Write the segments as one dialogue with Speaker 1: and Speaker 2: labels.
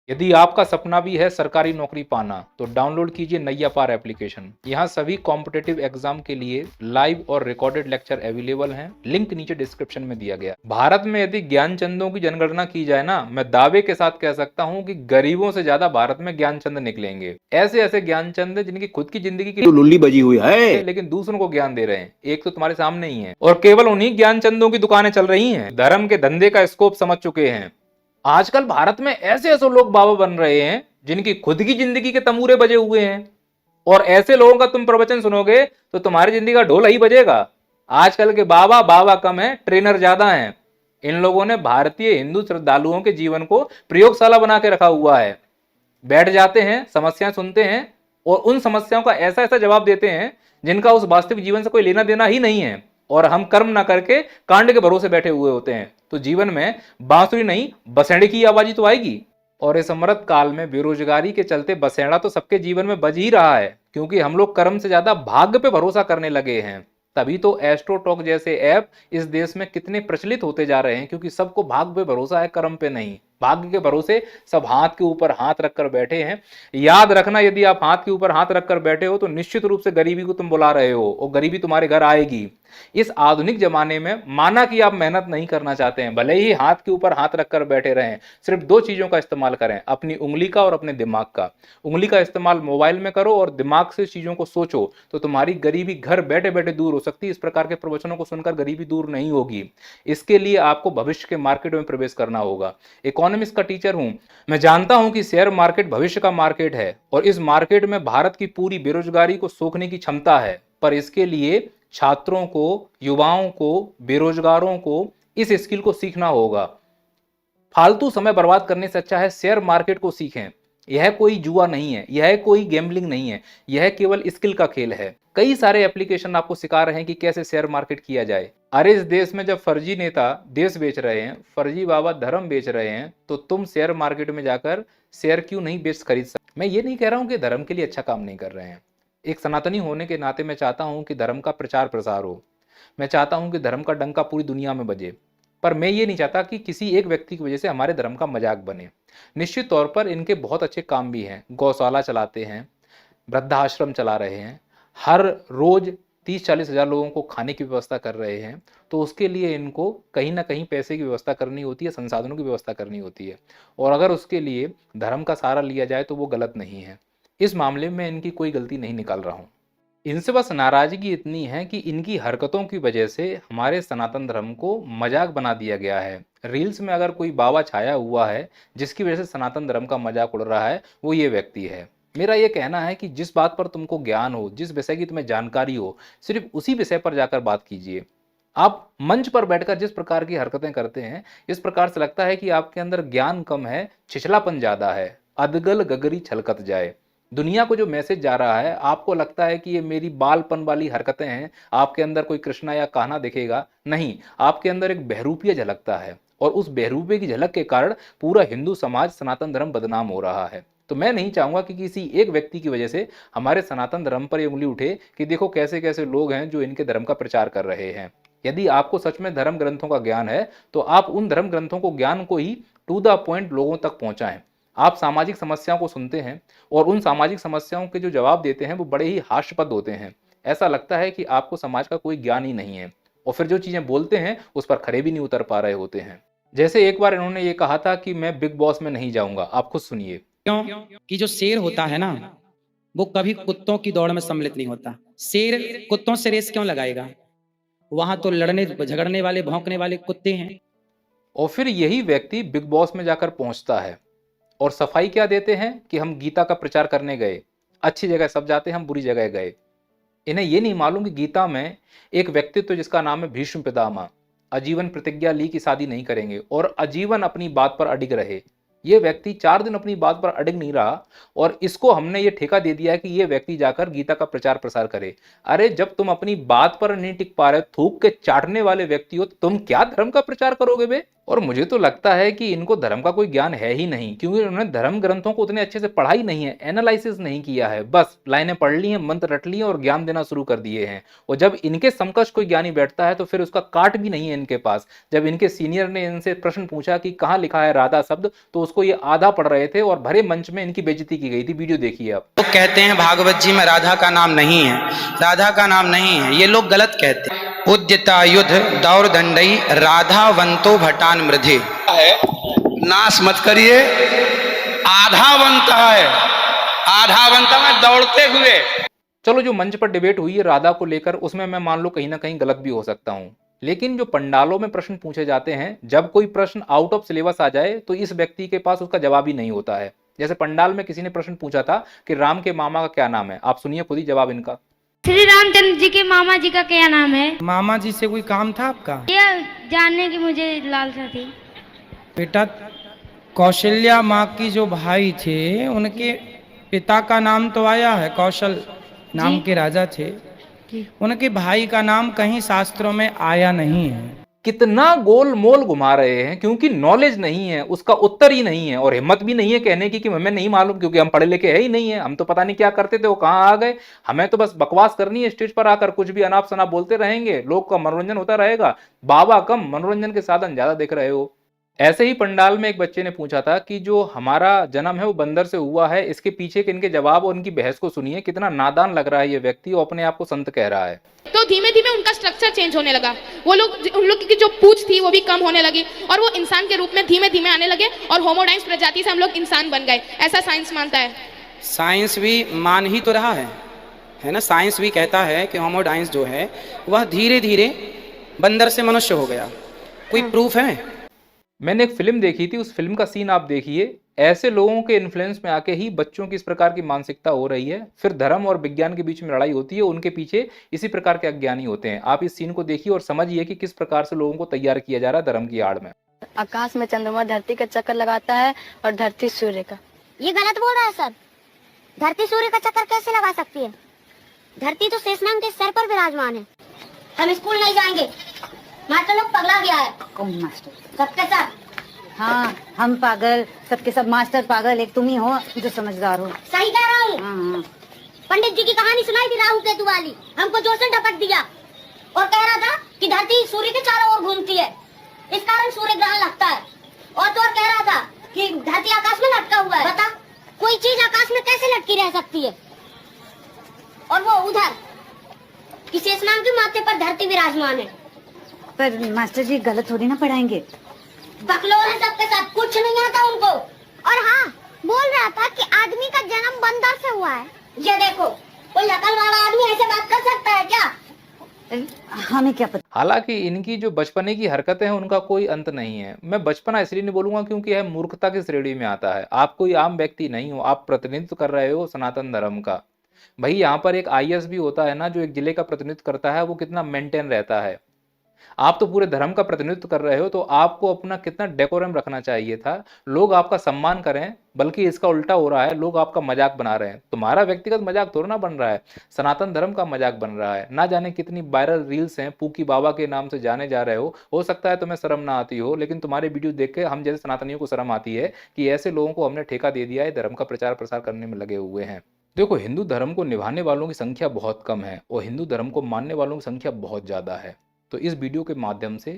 Speaker 1: यदि आपका सपना भी है सरकारी नौकरी पाना तो डाउनलोड कीजिए नैया पार एप्लीकेशन। यहाँ सभी कॉम्पिटिटिव एग्जाम के लिए लाइव और रिकॉर्डेड लेक्चर अवेलेबल हैं। लिंक नीचे डिस्क्रिप्शन में दिया गया। भारत में यदि ज्ञानचंदों की जनगणना की जाए ना, मैं दावे के साथ कह सकता हूँ कि गरीबों से ज्यादा भारत में ज्ञानचंद निकलेंगे। ऐसे ऐसे ज्ञानचंद जिनकी खुद की जिंदगी की
Speaker 2: लुल्ली बजी हुई है,
Speaker 1: लेकिन दूसरों को ज्ञान दे रहे हैं। एक तो तुम्हारे सामने ही है और केवल उन्हीं ज्ञानचंदों की दुकानें चल रही हैं। धर्म के धंधे का स्कोप समझ चुके हैं। आजकल भारत में ऐसे ऐसे लोग बाबा बन रहे हैं जिनकी खुद की जिंदगी के तमूरे बजे हुए हैं, और ऐसे लोगों का तुम प्रवचन सुनोगे तो तुम्हारी जिंदगी का ढोल ही बजेगा। आजकल के बाबा बाबा कम है, ट्रेनर ज्यादा हैं। इन लोगों ने भारतीय हिंदू श्रद्धालुओं के जीवन को प्रयोगशाला बना के रखा हुआ है। बैठ जाते हैं, समस्याएं सुनते हैं और उन समस्याओं का ऐसा ऐसा जवाब देते हैं जिनका उस वास्तविक जीवन से कोई लेना देना ही नहीं है, और हम कर्म ना करके कांड के भरोसे बैठे हुए होते हैं। तो जीवन में बांसुरी नहीं बसेड़े की आवाज तो आएगी। और इस अमृत काल में बेरोजगारी के चलते बसेड़ा तो सबके जीवन में बज ही रहा है, क्योंकि हम लोग कर्म से ज्यादा भाग्य पे भरोसा करने लगे हैं। तभी तो एस्ट्रोटॉक जैसे ऐप इस देश में कितने प्रचलित होते जा रहे हैं, क्योंकि सबको भाग्य पे भरोसा है, कर्म पे नहीं। भाग्य के भरोसे सब हाथ के ऊपर हाथ रखकर बैठे हैं। याद रखना, यदि आप हाथ के ऊपर हाथ रखकर बैठे हो तो निश्चित रूप से गरीबी को तुम बुला रहे हो और गरीबी तुम्हारे घर आएगी। इस आधुनिक जमाने में माना कि आप मेहनत नहीं करना चाहते हैं, भले ही हाथ के ऊपर हाथ रखकर बैठे रहें, सिर्फ दो चीजों का इस्तेमाल करें, अपनी उंगली का और अपने दिमाग का। उंगली का इस्तेमाल मोबाइल में करो और दिमाग से चीजों को सोचो, तो तुम्हारी गरीबी घर बैठे बैठे दूर हो सकती है। इस प्रकार के प्रवचनों को सुनकर गरीबी दूर नहीं होगी। इसके लिए आपको भविष्य के मार्केट में प्रवेश करना होगा। इकोनॉमिक्स का टीचर हूं, मैं जानता हूं कि शेयर मार्केट भविष्य का मार्केट है और इस मार्केट में भारत की पूरी बेरोजगारी को सोखने की क्षमता है। पर इसके लिए छात्रों को, युवाओं को, बेरोजगारों को इस स्किल को सीखना होगा। फालतू समय बर्बाद करने से अच्छा है शेयर मार्केट को सीखें। यह कोई जुआ नहीं है, यह कोई गैम्बलिंग नहीं है, यह केवल स्किल का खेल है। कई सारे एप्लीकेशन आपको सिखा रहे हैं कि कैसे शेयर मार्केट किया जाए। अरे इस देश में जब फर्जी नेता देश बेच रहे हैं, फर्जी बाबा धर्म बेच रहे हैं, तो तुम शेयर मार्केट में जाकर शेयर क्यों नहीं बेच खरीद सकते। मैं ये नहीं कह रहा हूं कि धर्म के लिए अच्छा काम नहीं कर रहे हैं। एक सनातनी होने के नाते मैं चाहता हूं कि धर्म का प्रचार प्रसार हो। मैं चाहता हूं कि धर्म का डंका पूरी दुनिया में बजे। पर मैं ये नहीं चाहता कि किसी एक व्यक्ति की वजह से हमारे धर्म का मजाक बने। निश्चित तौर पर इनके बहुत अच्छे काम भी हैं। गौशाला चलाते हैं, वृद्धाश्रम चला रहे हैं, हर रोज 30-40 हज़ार लोगों को खाने की व्यवस्था कर रहे हैं। तो उसके लिए इनको कहीं ना कहीं पैसे की व्यवस्था करनी होती है, संसाधनों की व्यवस्था करनी होती है। और अगर उसके लिए धर्म का सहारा लिया जाए तो वो गलत नहीं है। इस मामले में इनकी कोई गलती नहीं निकाल रहा हूँ। इनसे बस नाराजगी इतनी है कि इनकी हरकतों की वजह से हमारे सनातन धर्म को मजाक बना दिया गया है। रील्स में अगर कोई बाबा छाया हुआ है जिसकी वजह से सनातन धर्म का मजाक उड़ रहा है, वो ये व्यक्ति है। मेरा ये कहना है कि जिस बात पर तुमको ज्ञान हो, जिस विषय की तुम्हें जानकारी हो, सिर्फ उसी विषय पर जाकर बात कीजिए। आप मंच पर बैठकर जिस प्रकार की हरकतें करते हैं, इस प्रकार से लगता है कि आपके अंदर ज्ञान कम है, छिछलापन ज्यादा है। अदगल गगरी छलकत जाए। दुनिया को जो मैसेज जा रहा है, आपको लगता है कि ये मेरी बालपन वाली हरकतें हैं, आपके अंदर कोई कृष्णा या कान्हा दिखेगा, नहीं, आपके अंदर एक बहरूपिया झलकता है। और उस बहरूपे की झलक के कारण पूरा हिंदू समाज, सनातन धर्म बदनाम हो रहा है। तो मैं नहीं चाहूंगा कि किसी एक व्यक्ति की वजह से हमारे सनातन धर्म पर ये उंगली उठे कि देखो कैसे कैसे लोग हैं जो इनके धर्म का प्रचार कर रहे हैं। यदि आपको सच में धर्म ग्रंथों का ज्ञान है तो आप उन धर्म ग्रंथों को, ज्ञान को ही टू द पॉइंट लोगों तक पहुंचाएं। आप सामाजिक समस्याओं को सुनते हैं और उन सामाजिक समस्याओं के जो जवाब देते हैं वो बड़े ही हास्यपद होते हैं। ऐसा लगता है कि आपको समाज का कोई ज्ञान ही नहीं है, और फिर जो चीजें बोलते हैं उस पर खरे भी नहीं उतर पा रहे होते हैं। जैसे एक बार इन्होंने ये कहा था कि मैं बिग बॉस में नहीं जाऊंगा। आप खुद सुनिए।
Speaker 3: क्यों कि जो शेर होता है ना, वो कभी कुत्तों की दौड़ में सम्मिलित नहीं होता। शेर कुत्तों से रेस क्यों लगाएगा? वहां तो लड़ने झगड़ने वाले, भौंकने वाले कुत्ते हैं।
Speaker 1: और फिर यही व्यक्ति बिग बॉस में जाकर पहुंचता है और सफाई क्या देते हैं कि हम गीता का प्रचार करने गए। अच्छी जगह सब जाते हैं, हम बुरी जगह गए। इन्हें ये नहीं मालूम कि गीता में एक व्यक्तित्व जिसका नाम है भीष्म पितामह, आजीवन प्रतिज्ञा ली कि शादी नहीं करेंगे और आजीवन अपनी बात पर अडिग रहे। ये व्यक्ति 4 दिन अपनी बात पर अडिग नहीं रहा और इसको हमने ये ठेका दे दिया है कि ये व्यक्ति जाकर गीता का प्रचार प्रसार करे। अरे जब तुम अपनी बात पर नहीं टिक पा रहे, थूक के चाटने वाले व्यक्ति हो, तो तुम क्या धर्म का प्रचार करोगे बे? और मुझे तो लगता है कि इनको धर्म का कोई ज्ञान है ही नहीं, क्योंकि उन्होंने धर्म ग्रंथों को उतने अच्छे से पढ़ा ही नहीं है, एनालिसिस नहीं किया है, बस लाइनें पढ़ ली हैं, मंत्र रट लिए और ज्ञान देना शुरू कर दिए हैं। और जब इनके समकक्ष कोई ज्ञानी बैठता है तो फिर उसका काट भी नहीं है इनके पास। जब इनके सीनियर ने इनसे प्रश्न पूछा कि कहाँ लिखा है राधा शब्द, तो उसको ये आधा पढ़ रहे थे और भरे मंच में इनकी बेइज्जती की गई थी। वीडियो देखिए आप।
Speaker 3: लोग कहते हैं भागवत जी में राधा का नाम नहीं है, राधा का नाम नहीं है, ये लोग गलत कहते हैं। उद्यता युद्ध दौर दंडई राधावंतो भटान मृधे
Speaker 2: है, नाश मत करिए। आधावंत है, आधावंत में दौड़ते हुए।
Speaker 1: चलो, जो मंच पर डिबेट हुई है राधा को लेकर, उसमें मैं मान लो कहीं ना कहीं गलत भी हो सकता हूं, लेकिन जो पंडालों में प्रश्न पूछे जाते हैं, जब कोई प्रश्न आउट ऑफ सिलेबस आ जाए तो इस व्यक्ति के पास उसका जवाब ही नहीं होता है। जैसे पंडाल में किसी ने प्रश्न पूछा था कि राम के मामा का क्या नाम है, आप सुनिए खुद ही जवाब इनका।
Speaker 4: श्री रामचंद्र जी के मामा जी का क्या नाम है?
Speaker 3: मामा जी से कोई काम था आपका?
Speaker 4: यह जानने की मुझे लालसा थी।
Speaker 3: बेटा, कौशल्या माँ की जो भाई थे उनके पिता का नाम तो आया है, कौशल नाम के राजा थे, उनके भाई का नाम कहीं शास्त्रों में आया नहीं है।
Speaker 1: कितना गोल मोल घुमा रहे हैं, क्योंकि नॉलेज नहीं है, उसका उत्तर ही नहीं है और हिम्मत भी नहीं है कहने की कि हमें नहीं मालूम, क्योंकि हम पढ़े लिखे है ही नहीं है। हम तो पता नहीं क्या करते थे, वो कहाँ आ गए। हमें तो बस बकवास करनी है, स्टेज पर आकर कुछ भी अनाप शनाप बोलते रहेंगे, लोग का मनोरंजन होता रहेगा। बाबा कम, मनोरंजन के साधन ज्यादा देख रहे हो। ऐसे ही पंडाल में एक बच्चे ने पूछा था कि जो हमारा जन्म है वो बंदर से हुआ है, इसके पीछे के इनके जवाब और उनकी बहस को सुनिए। कितना नादान लग रहा है ये व्यक्ति, वो अपने आप को संत कह रहा है।
Speaker 5: तो धीमे धीमे उनका स्ट्रक्चर चेंज होने लगा, उन लोग की जो पूंछ थी वो भी कम होने लगी और वो इंसान के रूप में धीमे धीमे आने लगे और होमोडाइंस प्रजाति से हम लोग इंसान बन गए, ऐसा साइंस मानता है।
Speaker 3: साइंस भी मान ही तो रहा है ना। साइंस भी कहता है कि होमोडाइंस जो है वह धीरे धीरे बंदर से मनुष्य हो गया। कोई प्रूफ है?
Speaker 1: मैंने एक फिल्म देखी थी, उस फिल्म का सीन आप देखिए। ऐसे लोगों के इन्फ्लुएंस में आके ही बच्चों की इस प्रकार की मानसिकता हो रही है, फिर धर्म और विज्ञान के बीच में लड़ाई होती है, उनके पीछे इसी प्रकार के अज्ञानी होते हैं। आप इस सीन को देखिए और समझिए कि किस प्रकार से लोगों को तैयार किया जा रहा है धर्म की आड़ में।
Speaker 6: आकाश में चंद्रमा धरती का चक्कर लगाता है और धरती सूर्य का।
Speaker 7: ये गलत बोल रहा है सर। धरती सूर्य का चक्कर कैसे लगा सकती है? धरती तो शेषनाग के सर पर विराजमान है। हम स्कूल नहीं जाएंगे, मास्टर लोग पगला गया है।
Speaker 8: कौन मास्टर?
Speaker 7: सबके साथ।
Speaker 8: हाँ, हम पागल, सबके सब मास्टर पागल, एक तुम ही हो जो समझदार हो।
Speaker 7: सही कह रहा हूँ।
Speaker 8: हाँ।
Speaker 7: पंडित जी की कहानी सुनाई थी राहु केतु वाली, हमको जोशन टपक दिया और कह रहा था कि धरती सूर्य के चारों ओर घूमती है, इस कारण सूर्य ग्रहण लगता है। और तो और कह रहा था कि धरती आकाश में लटका हुआ है। बता, कोई चीज आकाश में कैसे लटकी रह सकती है? और वो उधर कि शेषनाग के माथे पर धरती विराजमान है।
Speaker 8: पर मास्टर जी गलत थोड़ी ना पढ़ाएंगे।
Speaker 7: बकलोल है सबके साथ, कुछ नहीं आता उनको।
Speaker 9: और हाँ, बोल रहा था कि आदमी का जन्म बंदर से हुआ है।
Speaker 7: ये देखो, कोई अकल वाला आदमी ऐसे बात कर सकता है क्या?
Speaker 8: हमें क्या पता।
Speaker 1: हालांकि इनकी जो बचपने की हरकतें हैं उनका कोई अंत नहीं है। मैं बचपना इसलिए नहीं बोलूंगा क्योंकि यह मूर्खता की श्रेणी में आता है। आप कोई आम व्यक्ति नहीं हो, आप प्रतिनिधित्व कर रहे हो सनातन धर्म का। भाई यहाँ पर एक आईएएस भी होता है ना, जो एक जिले का प्रतिनिधित्व करता है, वो कितना मेंटेन रहता है। आप तो पूरे धर्म का प्रतिनिधित्व कर रहे हो, तो आपको अपना कितना डेकोरम रखना चाहिए था। लोग आपका सम्मान करें, बल्कि इसका उल्टा हो रहा है, लोग आपका मजाक बना रहे हैं। तुम्हारा व्यक्तिगत मजाक थोड़ा ना बन रहा है, सनातन धर्म का मजाक बन रहा है। ना जाने कितनी वायरल रील्स हैं, पूकी बाबा के नाम से जाने जा रहे हो सकता है तुम्हें शर्म ना आती हो, लेकिन तुम्हारे वीडियो देख के हम जैसे सनातनियों को शर्म आती है कि ऐसे लोगों को हमने ठेका दे दिया है, धर्म का प्रचार प्रसार करने में लगे हुए हैं। देखो, हिंदू धर्म को निभाने वालों की संख्या बहुत कम है और हिंदू धर्म को मानने वालों की संख्या बहुत ज़्यादा है। तो इस वीडियो के माध्यम से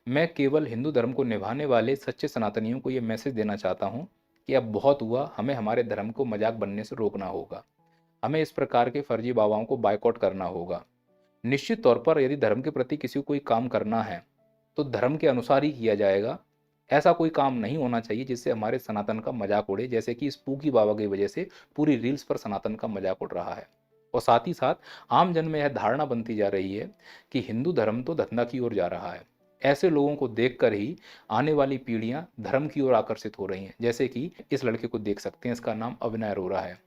Speaker 1: मैं केवल हिंदू धर्म को निभाने वाले सच्चे सनातनियों को ये मैसेज देना चाहता हूँ कि अब बहुत हुआ, हमें हमारे धर्म को मजाक बनने से रोकना होगा। हमें इस प्रकार के फर्जी बाबाओं को बायकॉट करना होगा। निश्चित तौर पर यदि धर्म के प्रति किसी को कोई काम करना है तो धर्म के अनुसार ही किया जाएगा। ऐसा कोई काम नहीं होना चाहिए जिससे हमारे सनातन का मजाक उड़े, जैसे कि इस पूकी बाबा की वजह से पूरी रील्स पर सनातन का मजाक उड़ रहा है। और साथ ही साथ आम जन में यह धारणा बनती जा रही है कि हिंदू धर्म तो धंधा की ओर जा रहा है। ऐसे लोगों को देखकर ही आने वाली पीढ़ियां धर्म की ओर आकर्षित हो रही हैं। जैसे कि इस लड़के को देख सकते हैं, इसका नाम अभिनय अरोरा है।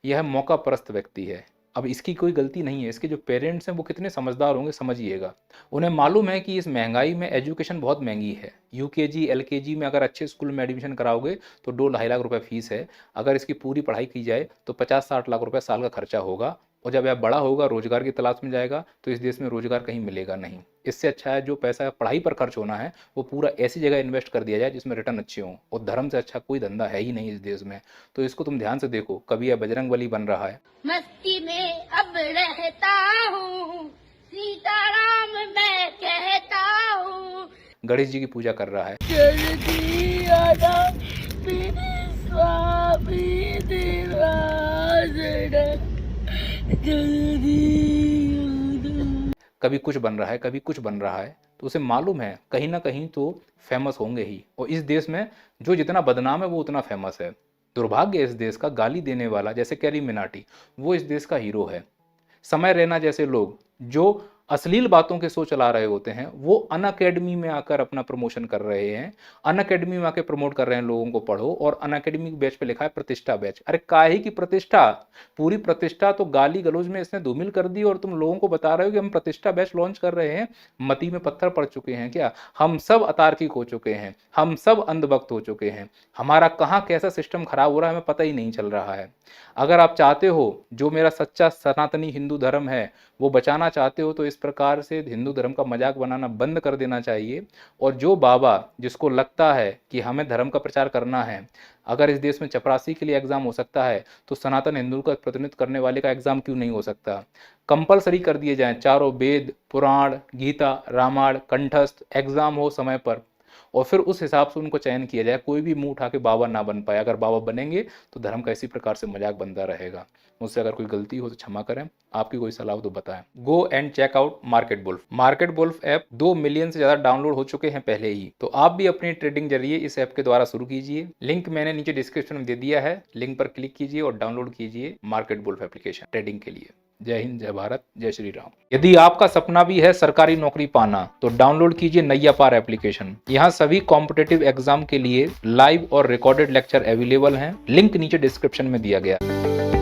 Speaker 1: यह मौका परस्त व्यक्ति है। अब इसकी कोई गलती नहीं है, इसके जो पेरेंट्स हैं वो कितने समझदार होंगे समझिएगा। उन्हें मालूम है कि इस महंगाई में एजुकेशन बहुत महंगी है। यूकेजी एलकेजी में अगर अच्छे स्कूल में एडमिशन कराओगे तो 2-2.5 लाख रुपए फीस है। अगर इसकी पूरी पढ़ाई की जाए तो 50-60 लाख रुपए साल का खर्चा होगा और जब यह बड़ा होगा, रोजगार की तलाश में जाएगा, तो इस देश में रोजगार कहीं मिलेगा नहीं। इससे अच्छा है जो पैसा पढ़ाई पर खर्च होना है वो पूरा ऐसी जगह इन्वेस्ट कर दिया जाए जिसमें रिटर्न अच्छे हों। और धर्म से अच्छा कोई धंधा है ही नहीं इस देश में। तो इसको तुम ध्यान से देखो। कभी यह बजरंगबली बन रहा है,
Speaker 7: मस्ती में अब रहता हूँ, सीताराम मैं कहता हूँ,
Speaker 1: गणेश जी की पूजा कर रहा है, कभी कुछ बन रहा है, कभी कुछ बन रहा है, तो उसे मालूम है कहीं ना कहीं तो फेमस होंगे ही। और इस देश में जो जितना बदनाम है वो उतना फेमस है। दुर्भाग्य इस देश का, गाली देने वाला जैसे कैरी मिनाटी वो इस देश का हीरो है। समय रैना जैसे लोग जो अश्लील बातों के शो चला रहे होते हैं वो अनअकैडमी में आकर अपना प्रमोशन कर रहे हैं। अनअकैडमी में आकर प्रमोट कर रहे हैं लोगों को पढ़ो, और अनअकैडमी बैच पे लिखा है प्रतिष्ठा बैच। अरे काहे की प्रतिष्ठा? पूरी प्रतिष्ठा तो गाली गलौज में इसने धूमिल कर दी और तुम लोगों को बता रहे हो कि हम प्रतिष्ठा बैच लॉन्च कर रहे हैं। मती में पत्थर पड़ चुके हैं क्या? हम सब अतार्किक हो चुके हैं, हम सब अंधभक्त हो चुके हैं। हमारा कहाँ कैसा सिस्टम खराब हो रहा है हमें पता ही नहीं चल रहा है। अगर आप चाहते हो जो मेरा सच्चा सनातनी हिंदू धर्म है वो बचाना चाहते हो तो इस प्रकार से हिंदू धर्म का मजाक बनाना बंद कर देना चाहिए। और जो बाबा जिसको लगता है कि हमें धर्म का प्रचार करना है, अगर इस देश में चपरासी के लिए एग्जाम हो सकता है तो सनातन हिंदू का प्रतिनिधित्व करने वाले का एग्जाम क्यों नहीं हो सकता? कंपलसरी कर दिए जाएं चारों वेद, पुराण, गीता, रामायण कंठस्थ, एग्जाम हो समय पर, और फिर उस हिसाब से उनको चयन किया जाए। कोई भी मुंह उठा के बाबा ना बन पाए। अगर बाबा बनेंगे तो धर्म का इसी प्रकार से मजाक बनता रहेगा। मुझसे अगर कोई गलती हो तो क्षमा करें। आपकी कोई सलाह हो तो बताएं। Go and check out market wolf. Market wolf app 2 million से ज्यादा डाउनलोड हो चुके हैं पहले ही। तो आप भी अपनी ट्रेडिंग जरिए इस ऐप के द्वारा शुरू कीजिए। लिंक मैंने नीचे डिस्क्रिप्शन में दे दिया है। लिंक पर क्लिक कीजिए और डाउनलोड कीजिए मार्केट वुल्फ एप्लीकेशन ट्रेडिंग के लिए। जय हिंद, जय भारत, जय श्री राम। यदि आपका सपना भी है सरकारी नौकरी पाना तो डाउनलोड कीजिए नैया पार एप्लीकेशन। यहाँ सभी कॉम्पिटिटिव एग्जाम के लिए लाइव और रिकॉर्डेड लेक्चर अवेलेबल हैं। लिंक नीचे डिस्क्रिप्शन में दिया गया है।